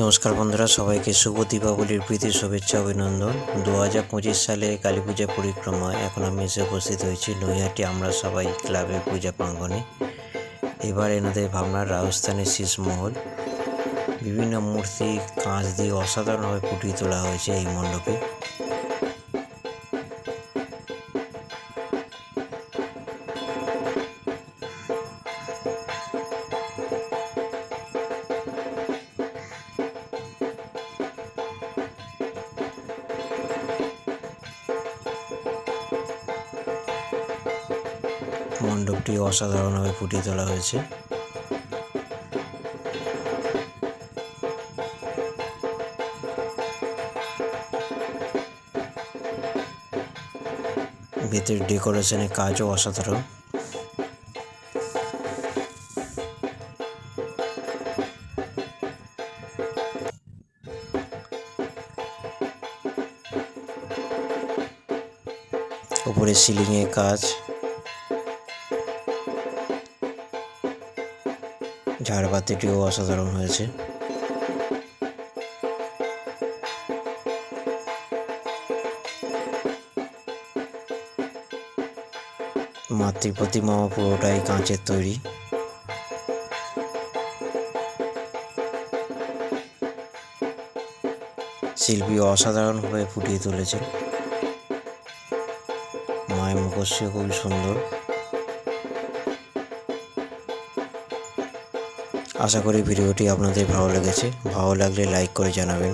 নমস্কার বন্ধুরা, সবাইকে শুভ দীপাবলির প্রীতি শুভেচ্ছা অভিনন্দন। 2025 সালে কালী পূজা পরিক্রমায় এখন আমি এসে উপস্থিত হয়েছি নৈহাটি আমরা সবাই ক্লাবের পূজা প্রাঙ্গণে। এবার এনাদের ভাবনার রাজস্থানের শীষমহল, বিভিন্ন মূর্তি কাঁচ দিয়ে অসাধারণভাবে ফুটিয়ে তোলা হয়েছে এই মণ্ডপে। মণ্ডপটি অসাধারণভাবে ফুটিয়ে তোলা হয়েছে। ভেতরের ডেকোরেশনের কাজও অসাধারণ। উপরে সিলিংয়ে কাজ, ঝাড়বাতিটিও অসাধারণ হয়েছে। মাতৃ প্রতিমাও পুরোটাই কাঁচের তৈরি। শিল্পী অসাধারণভাবে ফুটিয়ে তুলেছেন। মায়ের মুখশ্রীও খুবই সুন্দর। আশা করি ভিডিওটি আপনাদের ভালো লেগেছে। ভালো লাগলে লাইক করে জানাবেন।